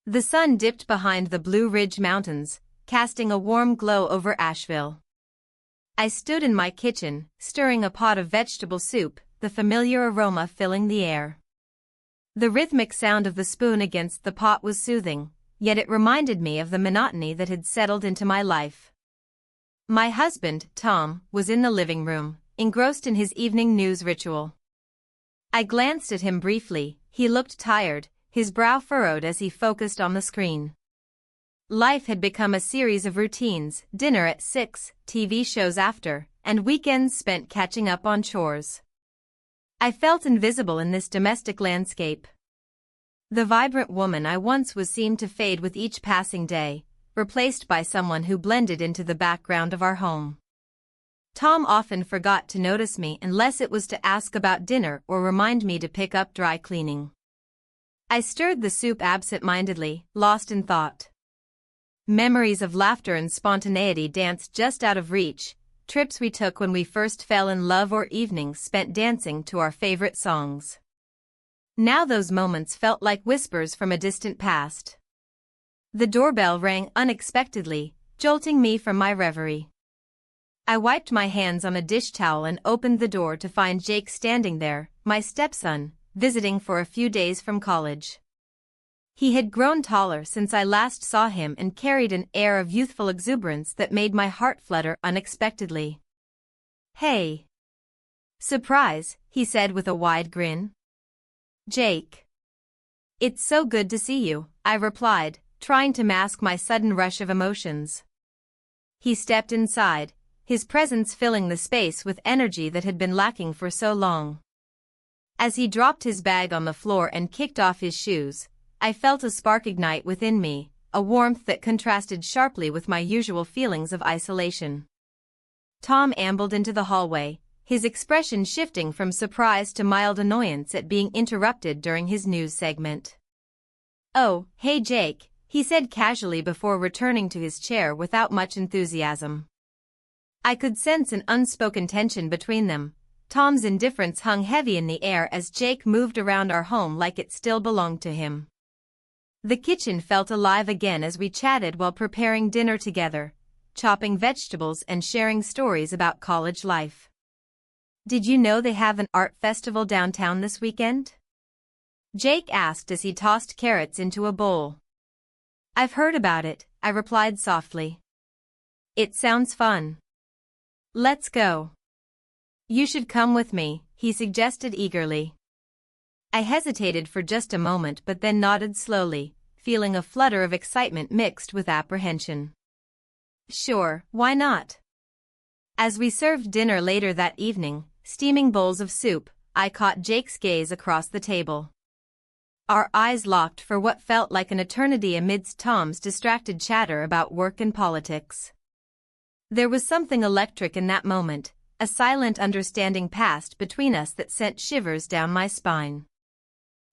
The sun dipped behind the Blue Ridge Mountains, casting a warm glow over Asheville. I stood in my kitchen, stirring a pot of vegetable soup, the familiar aroma filling the air. The rhythmic sound of the spoon against the pot was soothing, yet it reminded me of the monotony that had settled into my life. My husband, Tom, was in the living room, engrossed in his evening news ritual. I glanced at him briefly. He looked tired, his brow furrowed as he focused on the screen. Life had become a series of routines: dinner at 6, TV shows after, and weekends spent catching up on chores. I felt invisible in this domestic landscape. The vibrant woman I once was seemed to fade with each passing day, replaced by someone who blended into the background of our home. Tom often forgot to notice me unless it was to ask about dinner or remind me to pick up dry cleaning. I stirred the soup absent-mindedly, lost in thought. Memories of laughter and spontaneity danced just out of reach, trips we took when we first fell in love or evenings spent dancing to our favorite songs. Now those moments felt like whispers from a distant past. The doorbell rang unexpectedly, jolting me from my reverie. I wiped my hands on a dish towel and opened the door to find Jake standing there, my stepson, visiting for a few days from college. He had grown taller since I last saw him and carried an air of youthful exuberance that made my heart flutter unexpectedly. "Hey." "Surprise," he said with a wide grin. "Jake." "It's so good to see you," I replied, trying to mask my sudden rush of emotions. He stepped inside, his presence filling the space with energy that had been lacking for so long. As he dropped his bag on the floor and kicked off his shoes, I felt a spark ignite within me, a warmth that contrasted sharply with my usual feelings of isolation. Tom ambled into the hallway, his expression shifting from surprise to mild annoyance at being interrupted during his news segment. "Oh, hey Jake," he said casually before returning to his chair without much enthusiasm. I could sense an unspoken tension between them. Tom's indifference hung heavy in the air as Jake moved around our home like it still belonged to him. The kitchen felt alive again as we chatted while preparing dinner together, chopping vegetables and sharing stories about college life. "Did you know they have an art festival downtown this weekend?" Jake asked as he tossed carrots into a bowl. "I've heard about it," I replied softly. "It sounds fun. Let's go." "You should come with me," he suggested eagerly. I hesitated for just a moment but then nodded slowly, feeling a flutter of excitement mixed with apprehension. "Sure, why not?" As we served dinner later that evening, steaming bowls of soup, I caught Jake's gaze across the table. Our eyes locked for what felt like an eternity amidst Tom's distracted chatter about work and politics. There was something electric in that moment, a silent understanding passed between us that sent shivers down my spine.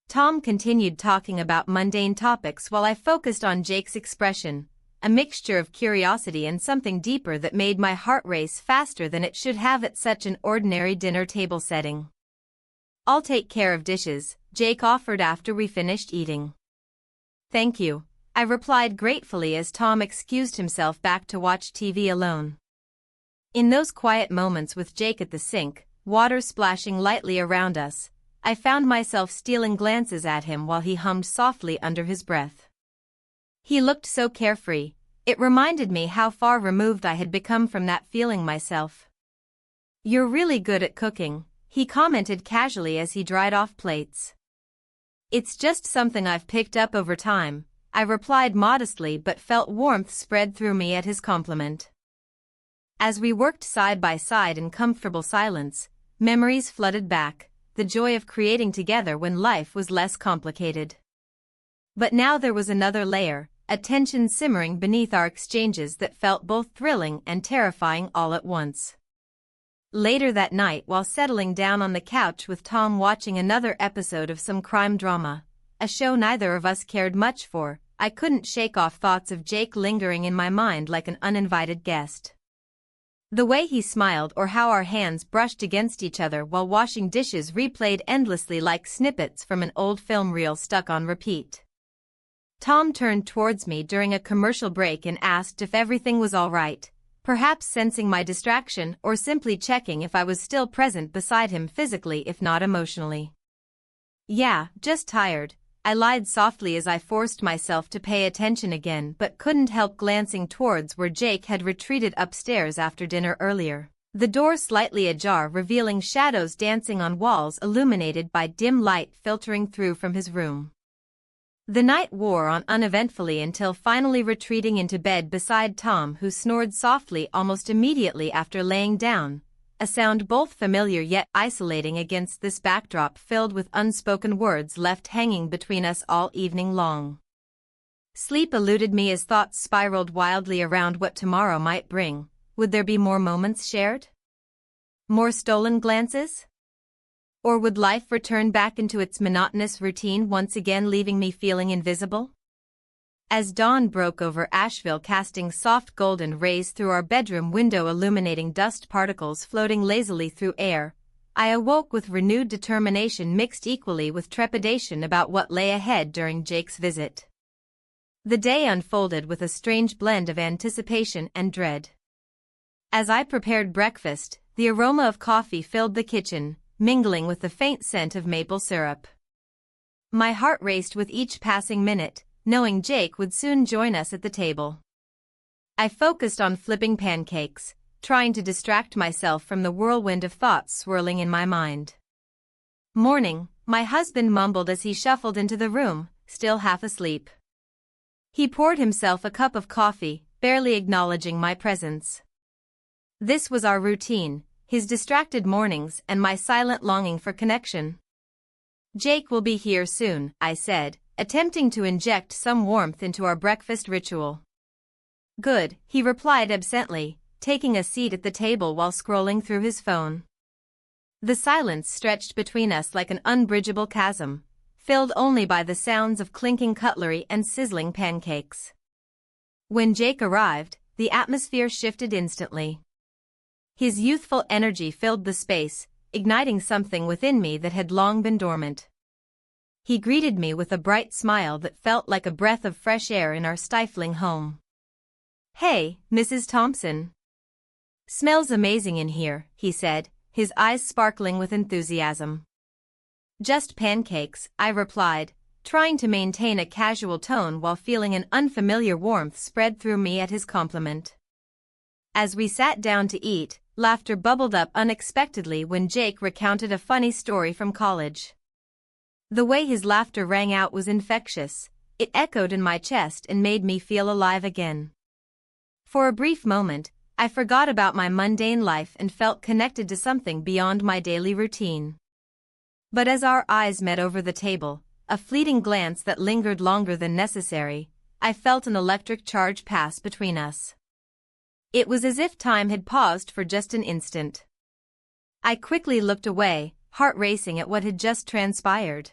Tom continued talking about mundane topics while I focused on Jake's expression, a mixture of curiosity and something deeper that made my heart race faster than it should have at such an ordinary dinner table setting. "I'll take care of dishes," Jake offered after we finished eating. "Thank you," I replied gratefully as Tom excused himself back to watch TV alone. In those quiet moments with Jake at the sink, water splashing lightly around us, I found myself stealing glances at him while he hummed softly under his breath. He looked so carefree, it reminded me how far removed I had become from that feeling myself. "You're really good at cooking," he commented casually as he dried off plates. "It's just something I've picked up over time," I replied modestly but felt warmth spread through me at his compliment. As we worked side by side in comfortable silence, memories flooded back, the joy of creating together when life was less complicated. But now there was another layer, a tension simmering beneath our exchanges that felt both thrilling and terrifying all at once. Later that night, while settling down on the couch with Tom watching another episode of some crime drama, a show neither of us cared much for, I couldn't shake off thoughts of Jake lingering in my mind like an uninvited guest. The way he smiled or how our hands brushed against each other while washing dishes replayed endlessly like snippets from an old film reel stuck on repeat. Tom turned towards me during a commercial break and asked if everything was all right, perhaps sensing my distraction or simply checking if I was still present beside him physically if not emotionally. "Yeah, just tired," I lied softly as I forced myself to pay attention again but couldn't help glancing towards where Jake had retreated upstairs after dinner earlier, the door slightly ajar revealing shadows dancing on walls illuminated by dim light filtering through from his room. The night wore on uneventfully until finally retreating into bed beside Tom, who snored softly almost immediately after laying down, a sound both familiar yet isolating against this backdrop filled with unspoken words left hanging between us all evening long. Sleep eluded me as thoughts spiraled wildly around what tomorrow might bring. Would there be more moments shared? More stolen glances? Or would life return back into its monotonous routine once again, leaving me feeling invisible? As dawn broke over Asheville, casting soft golden rays through our bedroom window illuminating dust particles floating lazily through air, I awoke with renewed determination mixed equally with trepidation about what lay ahead during Jake's visit. The day unfolded with a strange blend of anticipation and dread. As I prepared breakfast, the aroma of coffee filled the kitchen, mingling with the faint scent of maple syrup. My heart raced with each passing minute, knowing Jake would soon join us at the table. I focused on flipping pancakes, trying to distract myself from the whirlwind of thoughts swirling in my mind. "Morning," my husband mumbled as he shuffled into the room, still half asleep. He poured himself a cup of coffee, barely acknowledging my presence. This was our routine, his distracted mornings and my silent longing for connection. "Jake will be here soon," I said, attempting to inject some warmth into our breakfast ritual. "Good," he replied absently, taking a seat at the table while scrolling through his phone. The silence stretched between us like an unbridgeable chasm, filled only by the sounds of clinking cutlery and sizzling pancakes. When Jake arrived, the atmosphere shifted instantly. His youthful energy filled the space, igniting something within me that had long been dormant. He greeted me with a bright smile that felt like a breath of fresh air in our stifling home. "Hey, Mrs. Thompson. Smells amazing in here," he said, his eyes sparkling with enthusiasm. "Just pancakes," I replied, trying to maintain a casual tone while feeling an unfamiliar warmth spread through me at his compliment. As we sat down to eat, laughter bubbled up unexpectedly when Jake recounted a funny story from college. The way his laughter rang out was infectious. It echoed in my chest and made me feel alive again. For a brief moment, I forgot about my mundane life and felt connected to something beyond my daily routine. But as our eyes met over the table, a fleeting glance that lingered longer than necessary, I felt an electric charge pass between us. It was as if time had paused for just an instant. I quickly looked away, heart racing at what had just transpired.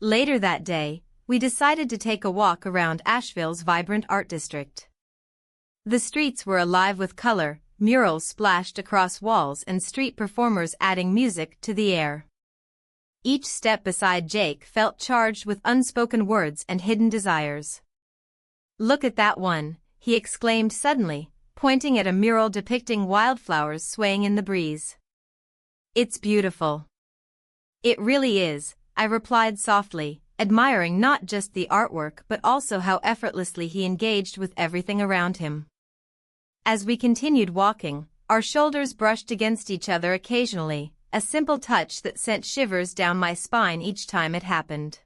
Later that day, we decided to take a walk around Asheville's vibrant art district. The streets were alive with color, murals splashed across walls and street performers adding music to the air. Each step beside Jake felt charged with unspoken words and hidden desires. "Look at that one," he exclaimed suddenly, pointing at a mural depicting wildflowers swaying in the breeze. "It's beautiful." "It really is," I replied softly, admiring not just the artwork but also how effortlessly he engaged with everything around him. As we continued walking, our shoulders brushed against each other occasionally, a simple touch that sent shivers down my spine each time it happened.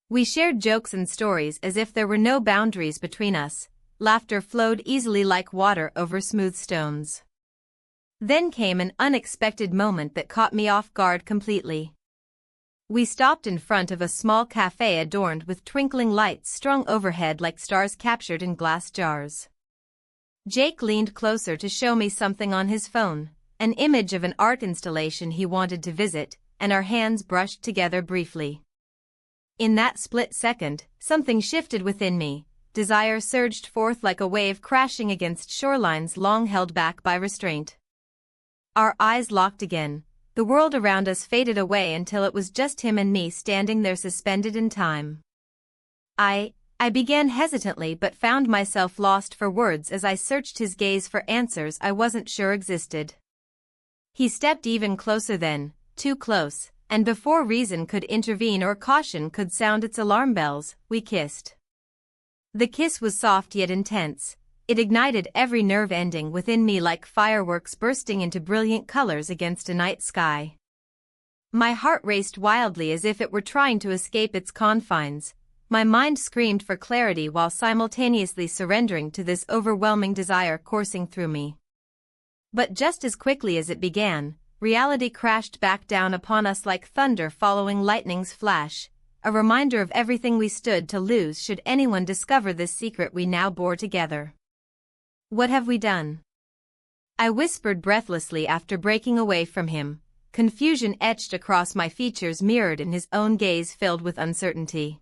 We shared jokes and stories as if there were no boundaries between us. Laughter flowed easily like water over smooth stones. Then came an unexpected moment that caught me off guard completely. We stopped in front of a small cafe adorned with twinkling lights strung overhead like stars captured in glass jars. Jake leaned closer to show me something on his phone, an image of an art installation he wanted to visit, and our hands brushed together briefly. In that split second, something shifted within me. Desire surged forth like a wave crashing against shorelines long held back by restraint. Our eyes locked again. The world around us faded away until it was just him and me standing there suspended in time. I began hesitantly but found myself lost for words as I searched his gaze for answers I wasn't sure existed. He stepped even closer then, too close, and before reason could intervene or caution could sound its alarm bells, we kissed. The kiss was soft yet intense. It ignited every nerve ending within me like fireworks bursting into brilliant colors against a night sky. My heart raced wildly as if it were trying to escape its confines. My mind screamed for clarity while simultaneously surrendering to this overwhelming desire coursing through me. But just as quickly as it began, reality crashed back down upon us like thunder following lightning's flash, a reminder of everything we stood to lose should anyone discover this secret we now bore together. What have we done? I whispered breathlessly after breaking away from him, confusion etched across my features mirrored in his own gaze filled with uncertainty.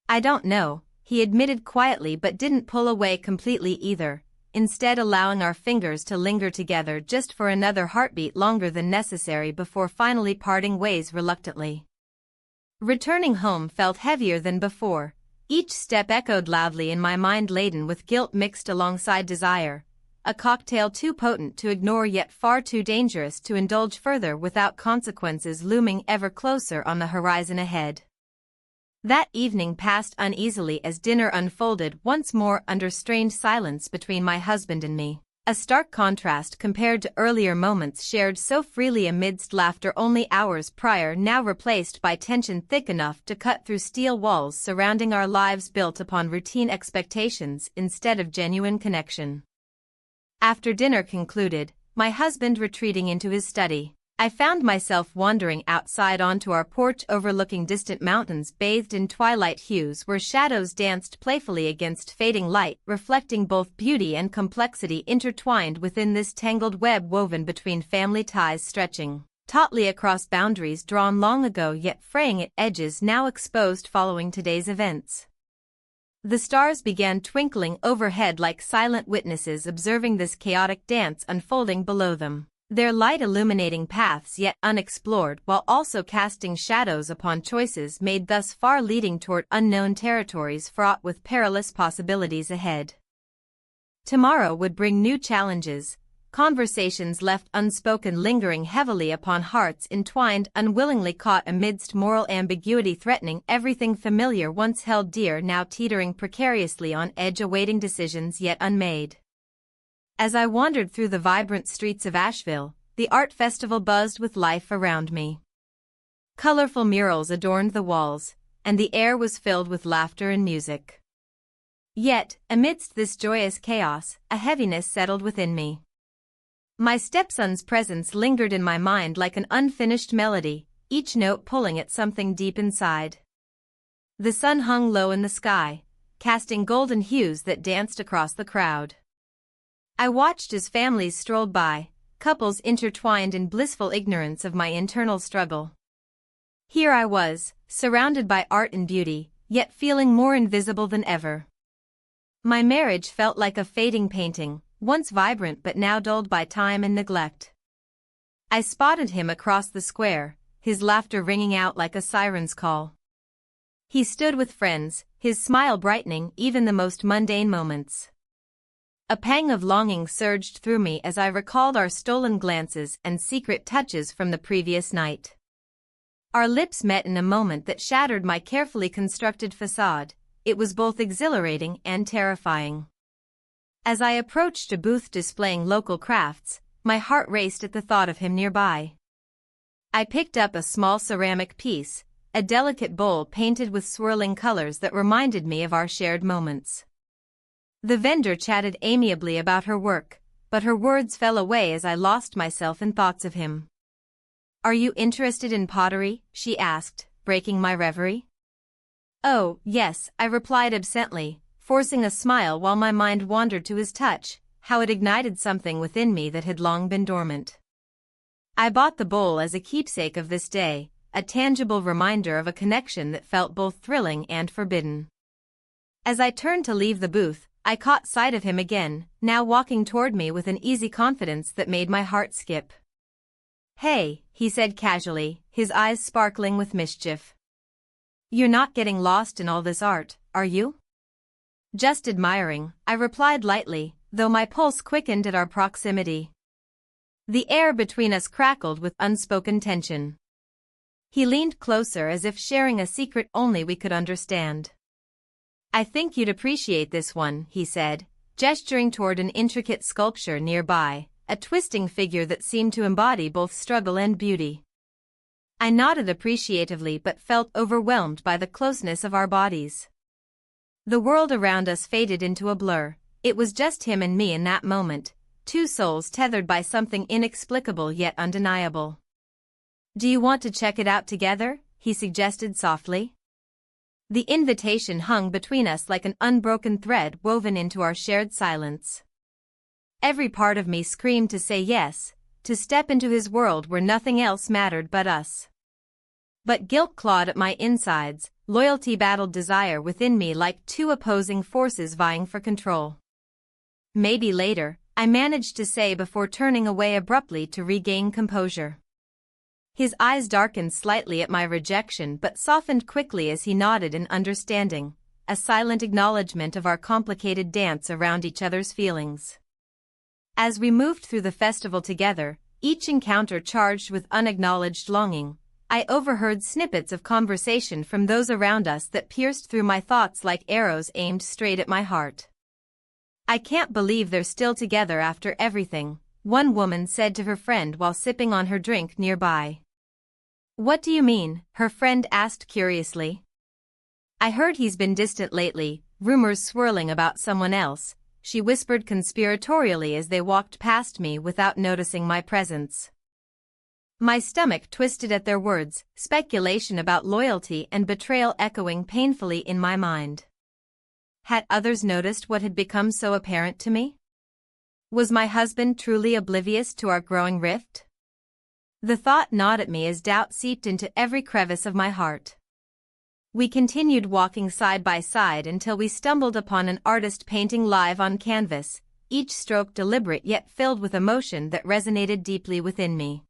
I don't know, he admitted quietly but didn't pull away completely either, instead allowing our fingers to linger together just for another heartbeat longer than necessary before finally parting ways reluctantly. Returning home felt heavier than before. Each step echoed loudly in my mind laden with guilt mixed alongside desire, a cocktail too potent to ignore yet far too dangerous to indulge further without consequences looming ever closer on the horizon ahead. That evening passed uneasily as dinner unfolded once more under strained silence between my husband and me, a stark contrast compared to earlier moments shared so freely amidst laughter only hours prior, now replaced by tension thick enough to cut through steel walls surrounding our lives built upon routine expectations instead of genuine connection. After dinner concluded, my husband retreating into his study, I found myself wandering outside onto our porch overlooking distant mountains bathed in twilight hues where shadows danced playfully against fading light, reflecting both beauty and complexity intertwined within this tangled web woven between family ties stretching tautly across boundaries drawn long ago yet fraying at edges now exposed following today's events. The stars began twinkling overhead like silent witnesses observing this chaotic dance unfolding below them, their light illuminating paths yet unexplored while also casting shadows upon choices made thus far leading toward unknown territories fraught with perilous possibilities ahead. Tomorrow would bring new challenges, conversations left unspoken lingering heavily upon hearts entwined unwillingly caught amidst moral ambiguity threatening everything familiar once held dear now teetering precariously on edge awaiting decisions yet unmade. As I wandered through the vibrant streets of Asheville, the art festival buzzed with life around me. Colorful murals adorned the walls, and the air was filled with laughter and music. Yet, amidst this joyous chaos, a heaviness settled within me. My stepson's presence lingered in my mind like an unfinished melody, each note pulling at something deep inside. The sun hung low in the sky, casting golden hues that danced across the crowd. I watched as families strolled by, couples intertwined in blissful ignorance of my internal struggle. Here I was, surrounded by art and beauty, yet feeling more invisible than ever. My marriage felt like a fading painting, once vibrant but now dulled by time and neglect. I spotted him across the square, his laughter ringing out like a siren's call. He stood with friends, his smile brightening even the most mundane moments. A pang of longing surged through me as I recalled our stolen glances and secret touches from the previous night. Our lips met in a moment that shattered my carefully constructed facade. It was both exhilarating and terrifying. As I approached a booth displaying local crafts, my heart raced at the thought of him nearby. I picked up a small ceramic piece, a delicate bowl painted with swirling colors that reminded me of our shared moments. The vendor chatted amiably about her work, but her words fell away as I lost myself in thoughts of him. "Are you interested in pottery?" she asked, breaking my reverie. "Oh, yes," I replied absently, forcing a smile while my mind wandered to his touch, how it ignited something within me that had long been dormant. I bought the bowl as a keepsake of this day, a tangible reminder of a connection that felt both thrilling and forbidden. As I turned to leave the booth, I caught sight of him again, now walking toward me with an easy confidence that made my heart skip. "Hey," he said casually, his eyes sparkling with mischief. You're not getting lost in all this art, are you? Just admiring, I replied lightly, though my pulse quickened at our proximity. The air between us crackled with unspoken tension. He leaned closer as if sharing a secret only we could understand. I think you'd appreciate this one, he said, gesturing toward an intricate sculpture nearby, a twisting figure that seemed to embody both struggle and beauty. I nodded appreciatively but felt overwhelmed by the closeness of our bodies. The world around us faded into a blur. It was just him and me in that moment, two souls tethered by something inexplicable yet undeniable. Do you want to check it out together? He suggested softly. The invitation hung between us like an unbroken thread woven into our shared silence. Every part of me screamed to say yes, to step into his world where nothing else mattered but us. But guilt clawed at my insides, loyalty battled desire within me like two opposing forces vying for control. Maybe later, I managed to say before turning away abruptly to regain composure. His eyes darkened slightly at my rejection but softened quickly as he nodded in understanding, a silent acknowledgement of our complicated dance around each other's feelings. As we moved through the festival together, each encounter charged with unacknowledged longing, I overheard snippets of conversation from those around us that pierced through my thoughts like arrows aimed straight at my heart. I can't believe they're still together after everything, one woman said to her friend while sipping on her drink nearby. What do you mean? Her friend asked curiously. I heard he's been distant lately, rumors swirling about someone else, she whispered conspiratorially as they walked past me without noticing my presence. My stomach twisted at their words, speculation about loyalty and betrayal echoing painfully in my mind. Had others noticed what had become so apparent to me? Was my husband truly oblivious to our growing rift? The thought gnawed at me as doubt seeped into every crevice of my heart. We continued walking side by side until we stumbled upon an artist painting live on canvas, each stroke deliberate yet filled with emotion that resonated deeply within me.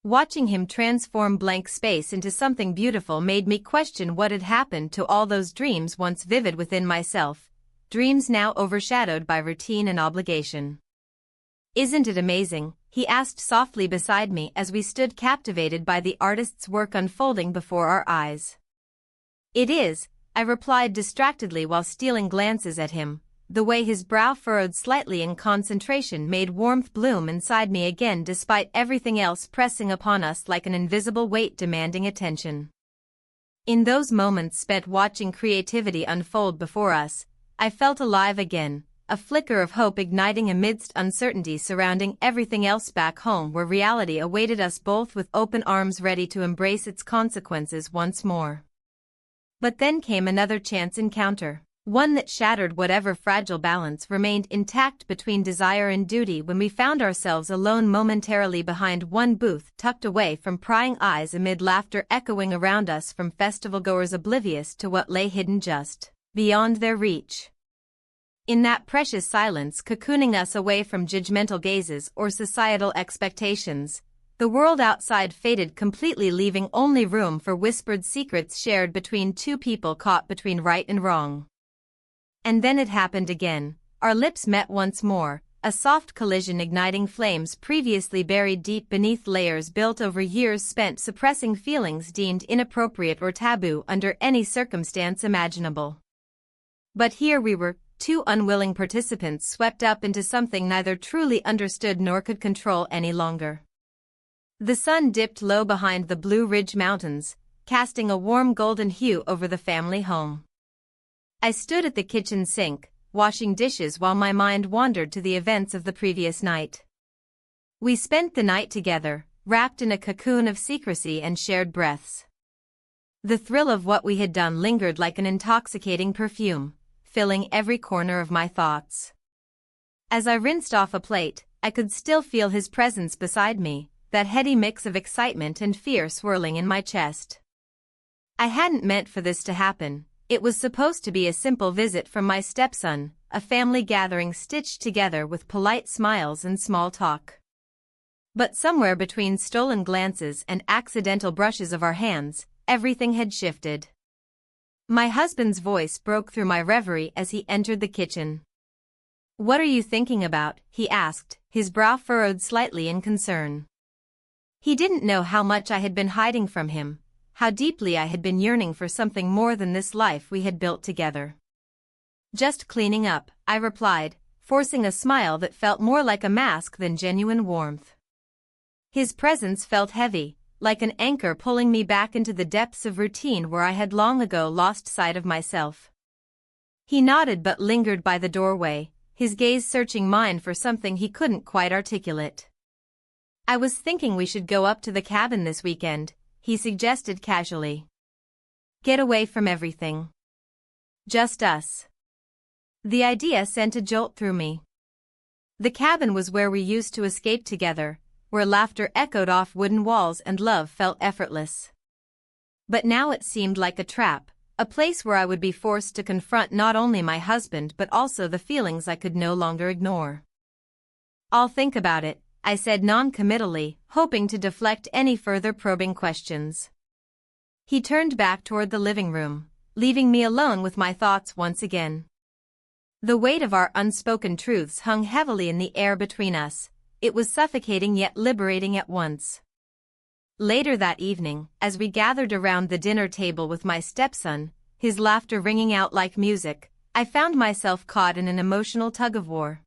Watching him transform blank space into something beautiful made me question what had happened to all those dreams once vivid within myself, dreams now overshadowed by routine and obligation. Isn't it amazing? He asked softly beside me as we stood captivated by the artist's work unfolding before our eyes. It is, I replied distractedly while stealing glances at him. The way his brow furrowed slightly in concentration made warmth bloom inside me again despite everything else pressing upon us like an invisible weight demanding attention. In those moments spent watching creativity unfold before us, I felt alive again, a flicker of hope igniting amidst uncertainty surrounding everything else back home where reality awaited us both with open arms ready to embrace its consequences once more. But then came another chance encounter. One that shattered whatever fragile balance remained intact between desire and duty when we found ourselves alone momentarily behind one booth tucked away from prying eyes amid laughter echoing around us from festival-goers oblivious to what lay hidden just beyond their reach. In that precious silence cocooning us away from judgmental gazes or societal expectations, the world outside faded completely leaving only room for whispered secrets shared between two people caught between right and wrong. And then it happened again. Our lips met once more, a soft collision igniting flames previously buried deep beneath layers built over years spent suppressing feelings deemed inappropriate or taboo under any circumstance imaginable. But here we were, two unwilling participants swept up into something neither truly understood nor could control any longer. The sun dipped low behind the Blue Ridge Mountains, casting a warm golden hue over the family home. I stood at the kitchen sink, washing dishes while my mind wandered to the events of the previous night. We spent the night together, wrapped in a cocoon of secrecy and shared breaths. The thrill of what we had done lingered like an intoxicating perfume, filling every corner of my thoughts. As I rinsed off a plate, I could still feel his presence beside me, that heady mix of excitement and fear swirling in my chest. I hadn't meant for this to happen. It was supposed to be a simple visit from my stepson, a family gathering stitched together with polite smiles and small talk. But somewhere between stolen glances and accidental brushes of our hands, everything had shifted. My husband's voice broke through my reverie as he entered the kitchen. "What are you thinking about?" he asked, his brow furrowed slightly in concern. He didn't know how much I had been hiding from him, how deeply I had been yearning for something more than this life we had built together. "Just cleaning up," I replied, forcing a smile that felt more like a mask than genuine warmth. His presence felt heavy, like an anchor pulling me back into the depths of routine where I had long ago lost sight of myself. He nodded but lingered by the doorway, his gaze searching mine for something he couldn't quite articulate. "I was thinking we should go up to the cabin this weekend," he suggested casually. "Get away from everything. Just us." The idea sent a jolt through me. The cabin was where we used to escape together, where laughter echoed off wooden walls and love felt effortless. But now it seemed like a trap, a place where I would be forced to confront not only my husband but also the feelings I could no longer ignore. "I'll think about it," I said non-committally, hoping to deflect any further probing questions. He turned back toward the living room, leaving me alone with my thoughts once again. The weight of our unspoken truths hung heavily in the air between us. It was suffocating yet liberating at once. Later that evening, as we gathered around the dinner table with my stepson, his laughter ringing out like music, I found myself caught in an emotional tug-of-war.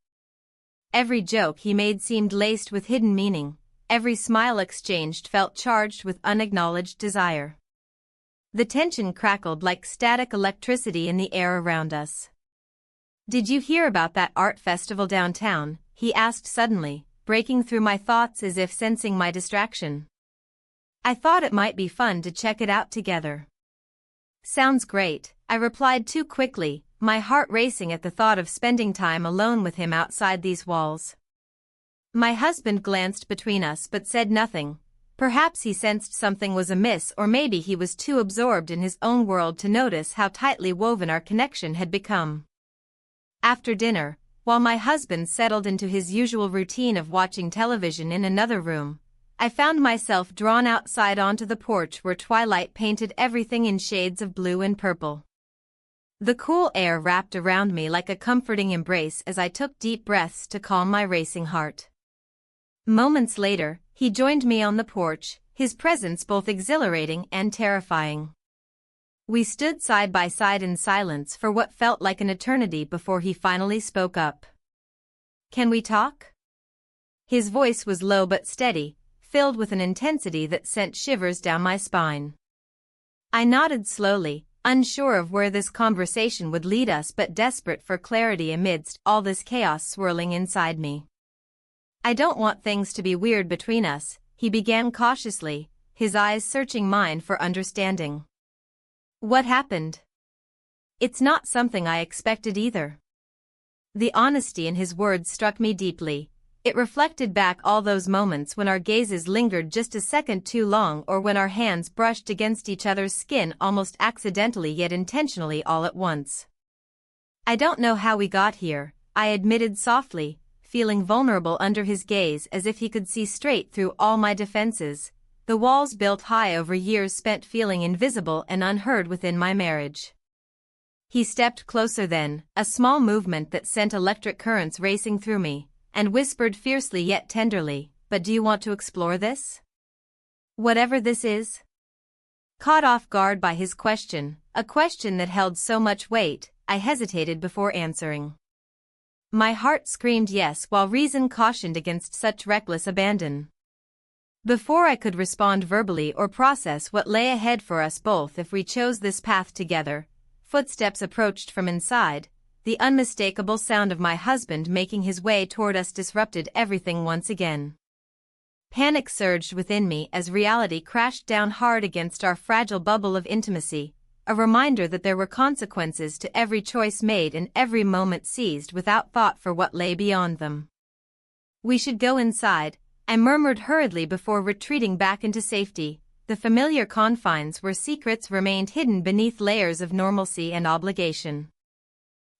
Every joke he made seemed laced with hidden meaning, every smile exchanged felt charged with unacknowledged desire. The tension crackled like static electricity in the air around us. "Did you hear about that art festival downtown?" he asked suddenly, breaking through my thoughts as if sensing my distraction. "I thought it might be fun to check it out together." "Sounds great," I replied too quickly, my heart racing at the thought of spending time alone with him outside these walls. My husband glanced between us but said nothing. Perhaps he sensed something was amiss, or maybe he was too absorbed in his own world to notice how tightly woven our connection had become. After dinner, while my husband settled into his usual routine of watching television in another room, I found myself drawn outside onto the porch where twilight painted everything in shades of blue and purple. The cool air wrapped around me like a comforting embrace as I took deep breaths to calm my racing heart. Moments later, he joined me on the porch, his presence both exhilarating and terrifying. We stood side by side in silence for what felt like an eternity before he finally spoke up. "Can we talk?" His voice was low but steady, filled with an intensity that sent shivers down my spine. I nodded slowly, unsure of where this conversation would lead us but desperate for clarity amidst all this chaos swirling inside me. "I don't want things to be weird between us," he began cautiously, his eyes searching mine for understanding. "What happened?" "It's not something I expected either." The honesty in his words struck me deeply. It reflected back all those moments when our gazes lingered just a second too long, or when our hands brushed against each other's skin almost accidentally yet intentionally all at once. "I don't know how we got here," I admitted softly, feeling vulnerable under his gaze as if he could see straight through all my defenses, the walls built high over years spent feeling invisible and unheard within my marriage. He stepped closer then, a small movement that sent electric currents racing through me, and whispered fiercely yet tenderly, "But do you want to explore this? Whatever this is?" Caught off guard by his question, a question that held so much weight, I hesitated before answering. My heart screamed yes while reason cautioned against such reckless abandon. Before I could respond verbally or process what lay ahead for us both if we chose this path together, footsteps approached from inside. The unmistakable sound of my husband making his way toward us disrupted everything once again. Panic surged within me as reality crashed down hard against our fragile bubble of intimacy, a reminder that there were consequences to every choice made and every moment seized without thought for what lay beyond them. "We should go inside," I murmured hurriedly before retreating back into safety, the familiar confines where secrets remained hidden beneath layers of normalcy and obligation.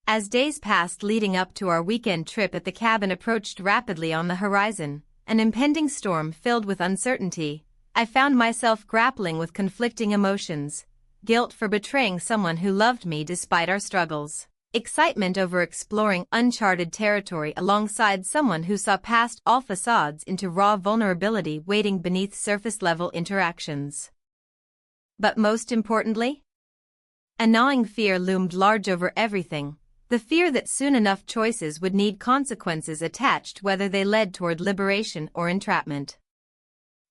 As days passed leading up to our weekend trip at the cabin approached rapidly on the horizon, an impending storm filled with uncertainty, I found myself grappling with conflicting emotions, guilt for betraying someone who loved me despite our struggles, excitement over exploring uncharted territory alongside someone who saw past all facades into raw vulnerability waiting beneath surface-level interactions. But most importantly, a gnawing fear loomed large over everything, the fear that soon enough choices would need consequences attached whether they led toward liberation or entrapment.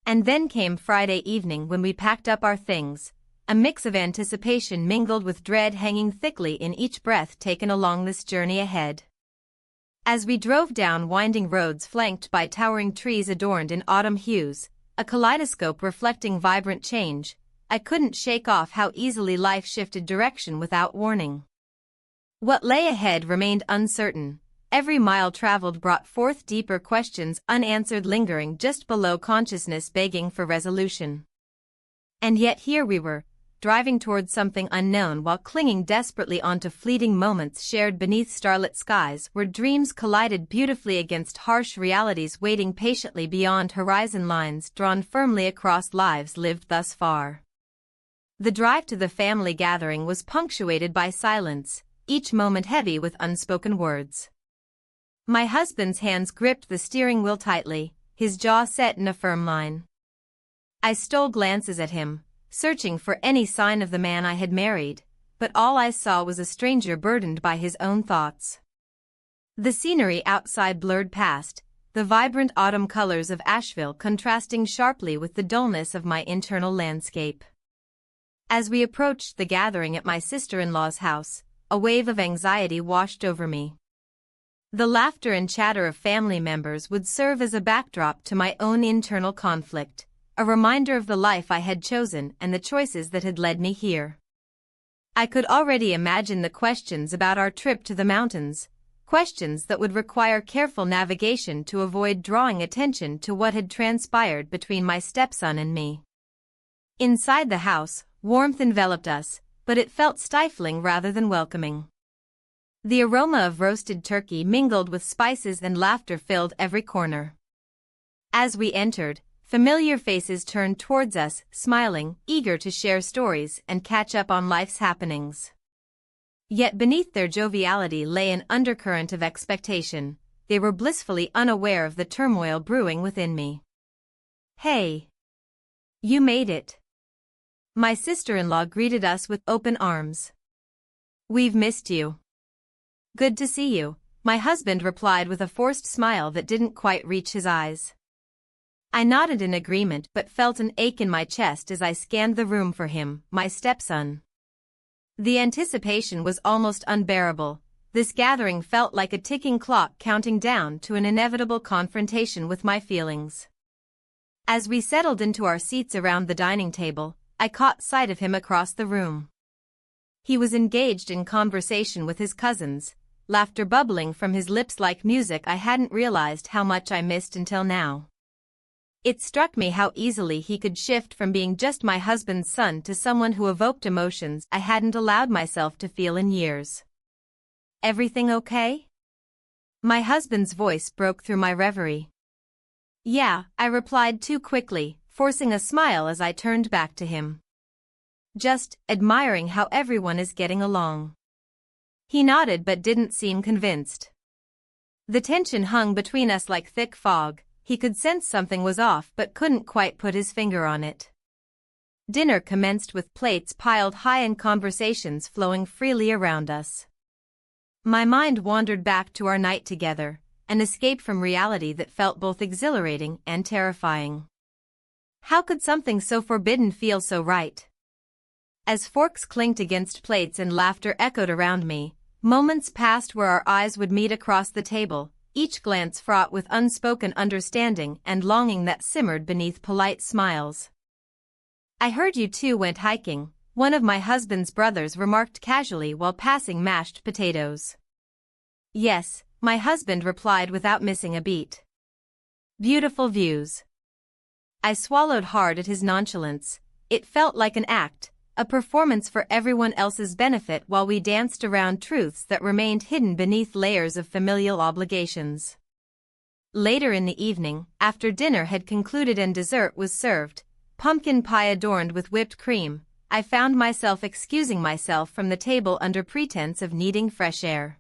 And then came Friday evening when we packed up our things, a mix of anticipation mingled with dread hanging thickly in each breath taken along this journey ahead. As we drove down winding roads flanked by towering trees adorned in autumn hues, a kaleidoscope reflecting vibrant change, I couldn't shake off how easily life shifted direction without warning. What lay ahead remained uncertain. Every mile traveled brought forth deeper questions unanswered lingering just below consciousness begging for resolution. And yet here we were, driving towards something unknown while clinging desperately onto fleeting moments shared beneath starlit skies where dreams collided beautifully against harsh realities waiting patiently beyond horizon lines drawn firmly across lives lived thus far. The drive to the family gathering was punctuated by silence, each moment heavy with unspoken words. My husband's hands gripped the steering wheel tightly, his jaw set in a firm line. I stole glances at him, searching for any sign of the man I had married, but all I saw was a stranger burdened by his own thoughts. The scenery outside blurred past, the vibrant autumn colors of Asheville contrasting sharply with the dullness of my internal landscape. As we approached the gathering at my sister-in-law's house, a wave of anxiety washed over me. The laughter and chatter of family members would serve as a backdrop to my own internal conflict, a reminder of the life I had chosen and the choices that had led me here. I could already imagine the questions about our trip to the mountains, questions that would require careful navigation to avoid drawing attention to what had transpired between my stepson and me. Inside the house, warmth enveloped us, but it felt stifling rather than welcoming. The aroma of roasted turkey mingled with spices and laughter filled every corner. As we entered, familiar faces turned towards us, smiling, eager to share stories and catch up on life's happenings. Yet beneath their joviality lay an undercurrent of expectation. They were blissfully unaware of the turmoil brewing within me. "Hey! You made it!" My sister-in-law greeted us with open arms. "We've missed you." "Good to see you," my husband replied with a forced smile that didn't quite reach his eyes. I nodded in agreement but felt an ache in my chest as I scanned the room for him, my stepson. The anticipation was almost unbearable. This gathering felt like a ticking clock counting down to an inevitable confrontation with my feelings. As we settled into our seats around the dining table, I caught sight of him across the room. He was engaged in conversation with his cousins, laughter bubbling from his lips like music I hadn't realized how much I missed until now. It struck me how easily he could shift from being just my husband's son to someone who evoked emotions I hadn't allowed myself to feel in years. "Everything okay?" My husband's voice broke through my reverie. "Yeah," I replied too quickly, forcing a smile as I turned back to him. "Just admiring how everyone is getting along." He nodded but didn't seem convinced. The tension hung between us like thick fog. He could sense something was off but couldn't quite put his finger on it. Dinner commenced with plates piled high and conversations flowing freely around us. My mind wandered back to our night together, an escape from reality that felt both exhilarating and terrifying. How could something so forbidden feel so right? As forks clinked against plates and laughter echoed around me, moments passed where our eyes would meet across the table, each glance fraught with unspoken understanding and longing that simmered beneath polite smiles. "I heard you two went hiking," one of my husband's brothers remarked casually while passing mashed potatoes. "Yes," my husband replied without missing a beat. "Beautiful views." I swallowed hard at his nonchalance. It felt like an act, a performance for everyone else's benefit while we danced around truths that remained hidden beneath layers of familial obligations. Later in the evening, after dinner had concluded and dessert was served, pumpkin pie adorned with whipped cream, I found myself excusing myself from the table under pretense of needing fresh air.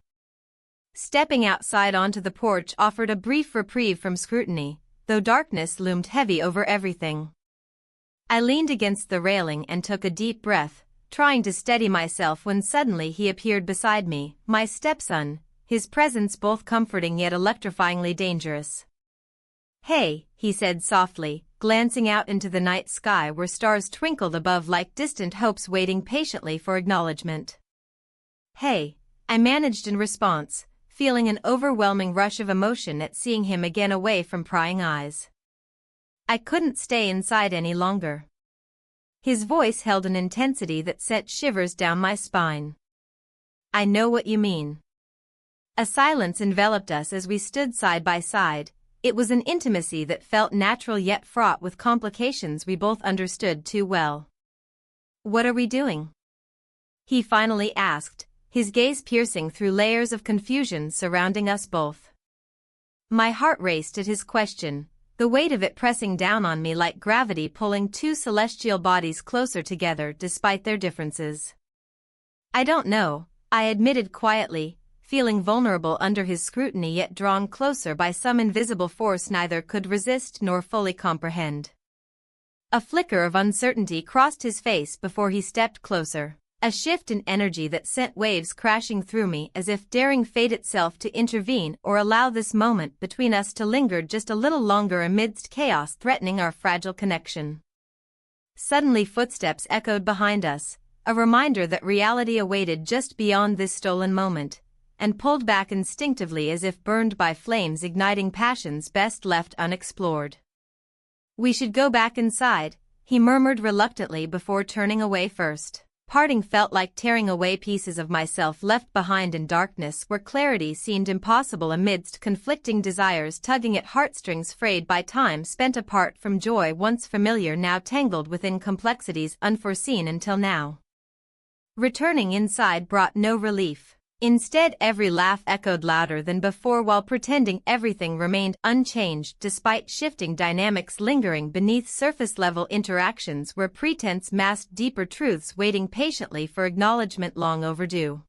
Stepping outside onto the porch offered a brief reprieve from scrutiny, though darkness loomed heavy over everything. I leaned against the railing and took a deep breath, trying to steady myself when suddenly he appeared beside me, my stepson, his presence both comforting yet electrifyingly dangerous. "Hey," he said softly, glancing out into the night sky where stars twinkled above like distant hopes waiting patiently for acknowledgement. "Hey," I managed in response, feeling an overwhelming rush of emotion at seeing him again away from prying eyes. I couldn't stay inside any longer. His voice held an intensity that sent shivers down my spine. "I know what you mean." A silence enveloped us as we stood side by side. It was an intimacy that felt natural yet fraught with complications we both understood too well. "What are we doing?" he finally asked, his gaze piercing through layers of confusion surrounding us both. My heart raced at his question, the weight of it pressing down on me like gravity pulling two celestial bodies closer together despite their differences. "I don't know," I admitted quietly, feeling vulnerable under his scrutiny yet drawn closer by some invisible force neither could resist nor fully comprehend. A flicker of uncertainty crossed his face before he stepped closer, a shift in energy that sent waves crashing through me as if daring fate itself to intervene or allow this moment between us to linger just a little longer amidst chaos threatening our fragile connection. Suddenly footsteps echoed behind us, a reminder that reality awaited just beyond this stolen moment, and pulled back instinctively as if burned by flames igniting passions best left unexplored. "We should go back inside," he murmured reluctantly before turning away first. Parting felt like tearing away pieces of myself left behind in darkness where clarity seemed impossible amidst conflicting desires tugging at heartstrings frayed by time spent apart from joy once familiar now tangled within complexities unforeseen until now. Returning inside brought no relief. Instead, every laugh echoed louder than before while pretending everything remained unchanged despite shifting dynamics lingering beneath surface-level interactions where pretense masked deeper truths waiting patiently for acknowledgement long overdue.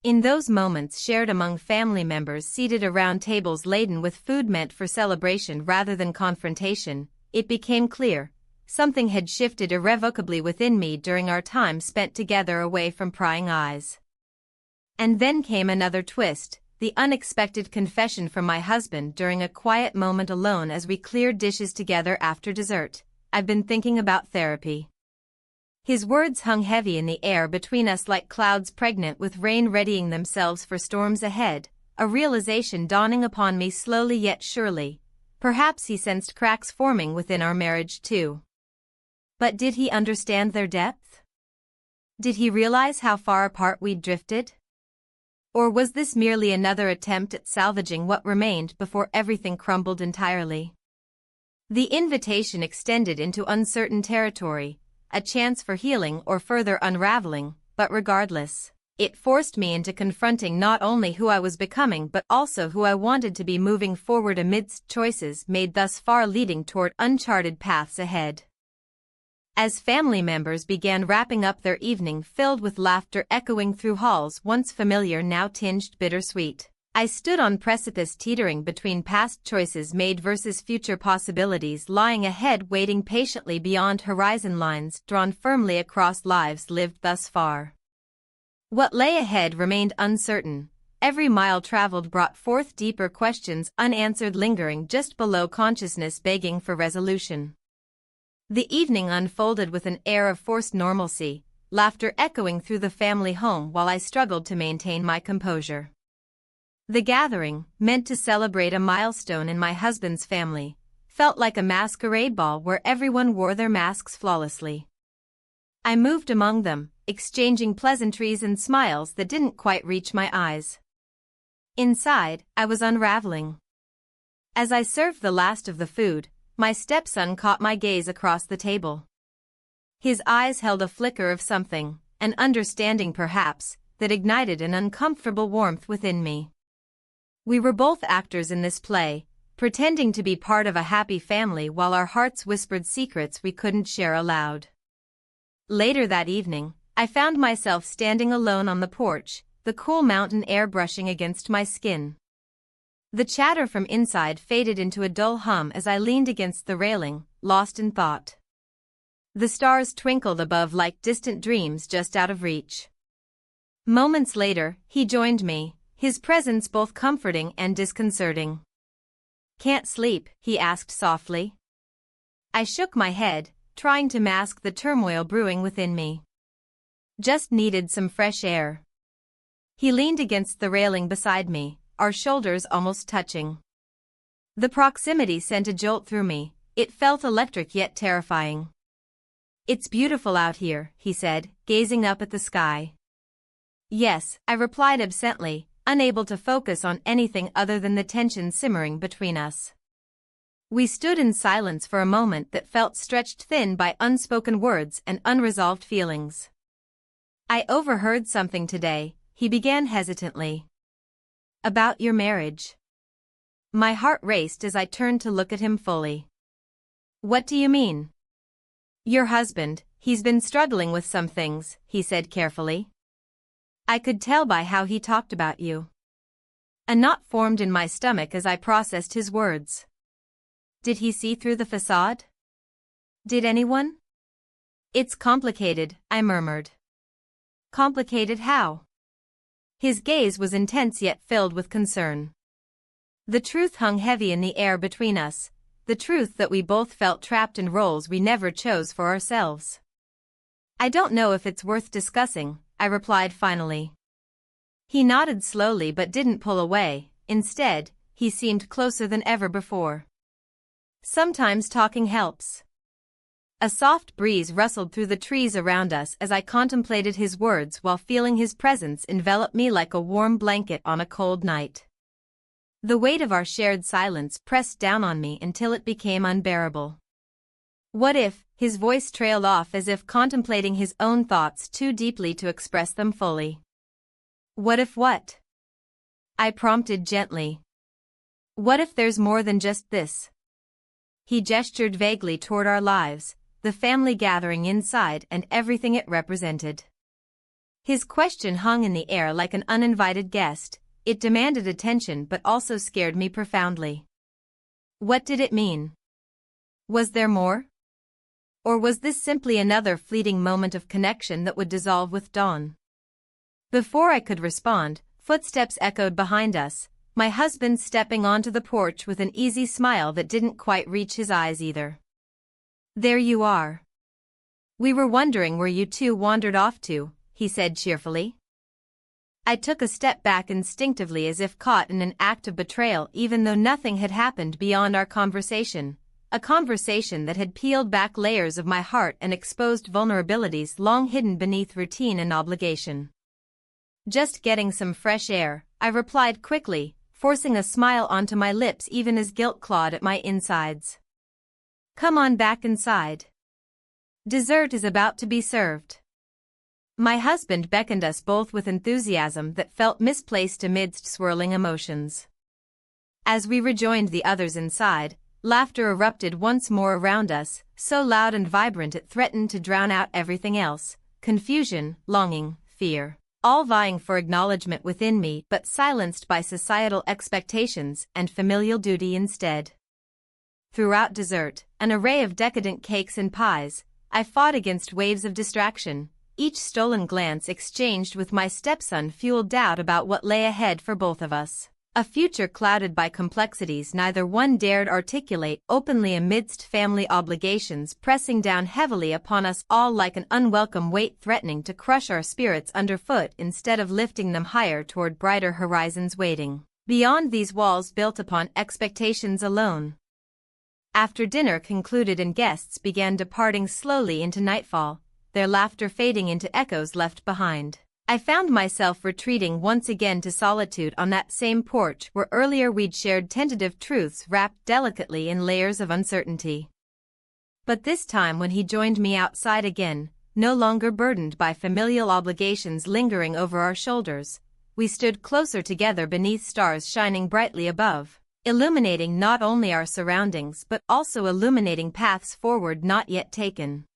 In those moments shared among family members seated around tables laden with food meant for celebration rather than confrontation, it became clear, something had shifted irrevocably within me during our time spent together away from prying eyes. And then came another twist, the unexpected confession from my husband during a quiet moment alone as we cleared dishes together after dessert. "I've been thinking about therapy." His words hung heavy in the air between us like clouds pregnant with rain readying themselves for storms ahead, a realization dawning upon me slowly yet surely. Perhaps he sensed cracks forming within our marriage too. But did he understand their depth? Did he realize how far apart we'd drifted? Or was this merely another attempt at salvaging what remained before everything crumbled entirely? The invitation extended into uncertain territory, a chance for healing or further unraveling, but regardless, it forced me into confronting not only who I was becoming but also who I wanted to be moving forward amidst choices made thus far leading toward uncharted paths ahead. As family members began wrapping up their evening filled with laughter echoing through halls once familiar now tinged bittersweet, I stood on precipice teetering between past choices made versus future possibilities lying ahead waiting patiently beyond horizon lines drawn firmly across lives lived thus far. What lay ahead remained uncertain. Every mile traveled brought forth deeper questions unanswered lingering just below consciousness begging for resolution. The evening unfolded with an air of forced normalcy, laughter echoing through the family home while I struggled to maintain my composure. The gathering, meant to celebrate a milestone in my husband's family, felt like a masquerade ball where everyone wore their masks flawlessly. I moved among them, exchanging pleasantries and smiles that didn't quite reach my eyes. Inside, I was unraveling. As I served the last of the food, my stepson caught my gaze across the table. His eyes held a flicker of something, an understanding perhaps, that ignited an uncomfortable warmth within me. We were both actors in this play, pretending to be part of a happy family while our hearts whispered secrets we couldn't share aloud. Later that evening, I found myself standing alone on the porch, the cool mountain air brushing against my skin. The chatter from inside faded into a dull hum as I leaned against the railing, lost in thought. The stars twinkled above like distant dreams just out of reach. Moments later, he joined me, his presence both comforting and disconcerting. "Can't sleep?" he asked softly. I shook my head, trying to mask the turmoil brewing within me. "Just needed some fresh air." He leaned against the railing beside me, our shoulders almost touching. The proximity sent a jolt through me, it felt electric yet terrifying. "It's beautiful out here," he said, gazing up at the sky. "Yes," I replied absently, unable to focus on anything other than the tension simmering between us. We stood in silence for a moment that felt stretched thin by unspoken words and unresolved feelings. "I overheard something today," he began hesitantly. "About your marriage." My heart raced as I turned to look at him fully. "What do you mean?" "Your husband, he's been struggling with some things," he said carefully. I could tell by how he talked about you. A knot formed in my stomach as I processed his words. Did he see through the facade? Did anyone? "It's complicated," I murmured. "Complicated how?" His gaze was intense yet filled with concern. The truth hung heavy in the air between us, the truth that we both felt trapped in roles we never chose for ourselves. "I don't know if it's worth discussing," I replied finally. He nodded slowly but didn't pull away. Instead, he seemed closer than ever before. "Sometimes talking helps." A soft breeze rustled through the trees around us as I contemplated his words while feeling his presence envelop me like a warm blanket on a cold night. The weight of our shared silence pressed down on me until it became unbearable. "What if," his voice trailed off as if contemplating his own thoughts too deeply to express them fully. "What if what?" I prompted gently. "What if there's more than just this?" He gestured vaguely toward our lives, the family gathering inside and everything it represented. His question hung in the air like an uninvited guest. It demanded attention but also scared me profoundly. What did it mean? Was there more? Or was this simply another fleeting moment of connection that would dissolve with dawn? Before I could respond, footsteps echoed behind us, my husband stepping onto the porch with an easy smile that didn't quite reach his eyes either. "There you are. We were wondering where you two wandered off to," he said cheerfully. I took a step back instinctively as if caught in an act of betrayal even though nothing had happened beyond our conversation. A conversation that had peeled back layers of my heart and exposed vulnerabilities long hidden beneath routine and obligation. "Just getting some fresh air," I replied quickly, forcing a smile onto my lips even as guilt clawed at my insides. "Come on back inside. Dessert is about to be served." My husband beckoned us both with enthusiasm that felt misplaced amidst swirling emotions. As we rejoined the others inside, laughter erupted once more around us, so loud and vibrant it threatened to drown out everything else, confusion, longing, fear, all vying for acknowledgement within me but silenced by societal expectations and familial duty instead. Throughout dessert, an array of decadent cakes and pies, I fought against waves of distraction. Each stolen glance exchanged with my stepson fueled doubt about what lay ahead for both of us. A future clouded by complexities neither one dared articulate openly amidst family obligations pressing down heavily upon us all like an unwelcome weight threatening to crush our spirits underfoot instead of lifting them higher toward brighter horizons waiting beyond these walls built upon expectations alone. After dinner concluded and guests began departing slowly into nightfall, their laughter fading into echoes left behind, I found myself retreating once again to solitude on that same porch where earlier we'd shared tentative truths wrapped delicately in layers of uncertainty. But this time when he joined me outside again, no longer burdened by familial obligations lingering over our shoulders, we stood closer together beneath stars shining brightly above, illuminating not only our surroundings but also illuminating paths forward not yet taken.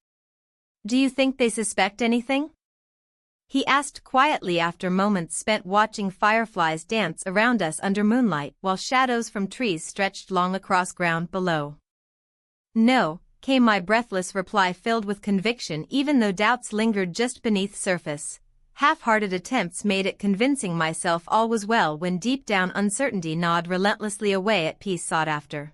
Do you think they suspect anything? He asked quietly after moments spent watching fireflies dance around us under moonlight while shadows from trees stretched long across ground below. No, came my breathless reply filled with conviction even though doubts lingered just beneath surface. Half-hearted attempts made at convincing myself all was well when deep down uncertainty gnawed relentlessly away at peace sought after.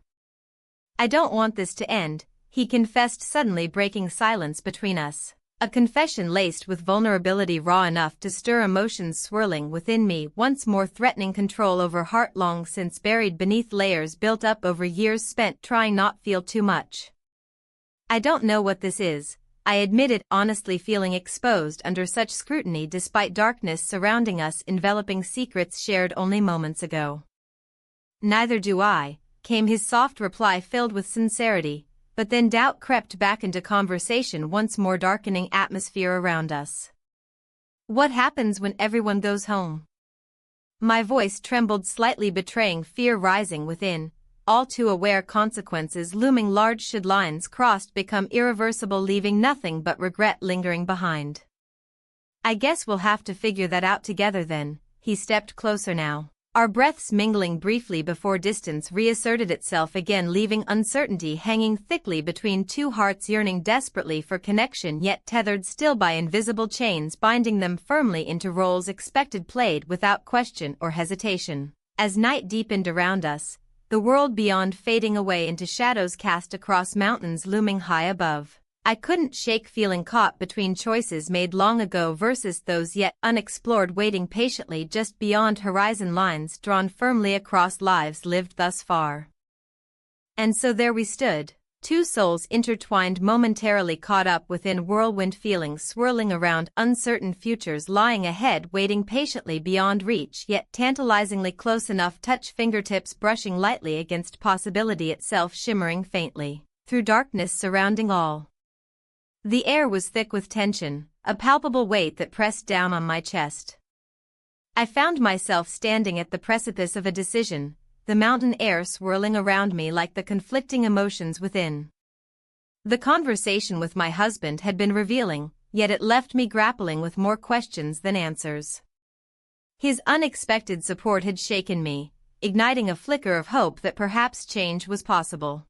I don't want this to end, he confessed suddenly breaking silence between us. A confession laced with vulnerability raw enough to stir emotions swirling within me once more threatening control over heart long since buried beneath layers built up over years spent trying not feel too much. I don't know what this is, I admitted honestly feeling exposed under such scrutiny despite darkness surrounding us enveloping secrets shared only moments ago. Neither do I, came his soft reply filled with sincerity. But then doubt crept back into conversation once more darkening atmosphere around us. What happens when everyone goes home? My voice trembled slightly betraying fear rising within, all too aware consequences looming large should lines crossed become irreversible leaving nothing but regret lingering behind. I guess we'll have to figure that out together then, he stepped closer now. Our breaths mingling briefly before distance reasserted itself again leaving uncertainty hanging thickly between two hearts yearning desperately for connection yet tethered still by invisible chains binding them firmly into roles expected played without question or hesitation. As night deepened around us, the world beyond fading away into shadows cast across mountains looming high above. I couldn't shake feeling caught between choices made long ago versus those yet unexplored waiting patiently just beyond horizon lines drawn firmly across lives lived thus far. And so there we stood, two souls intertwined momentarily caught up within whirlwind feelings swirling around uncertain futures lying ahead waiting patiently beyond reach yet tantalizingly close enough touch fingertips brushing lightly against possibility itself shimmering faintly through darkness surrounding all. The air was thick with tension, a palpable weight that pressed down on my chest. I found myself standing at the precipice of a decision, the mountain air swirling around me like the conflicting emotions within. The conversation with my husband had been revealing, yet it left me grappling with more questions than answers. His unexpected support had shaken me, igniting a flicker of hope that perhaps change was possible.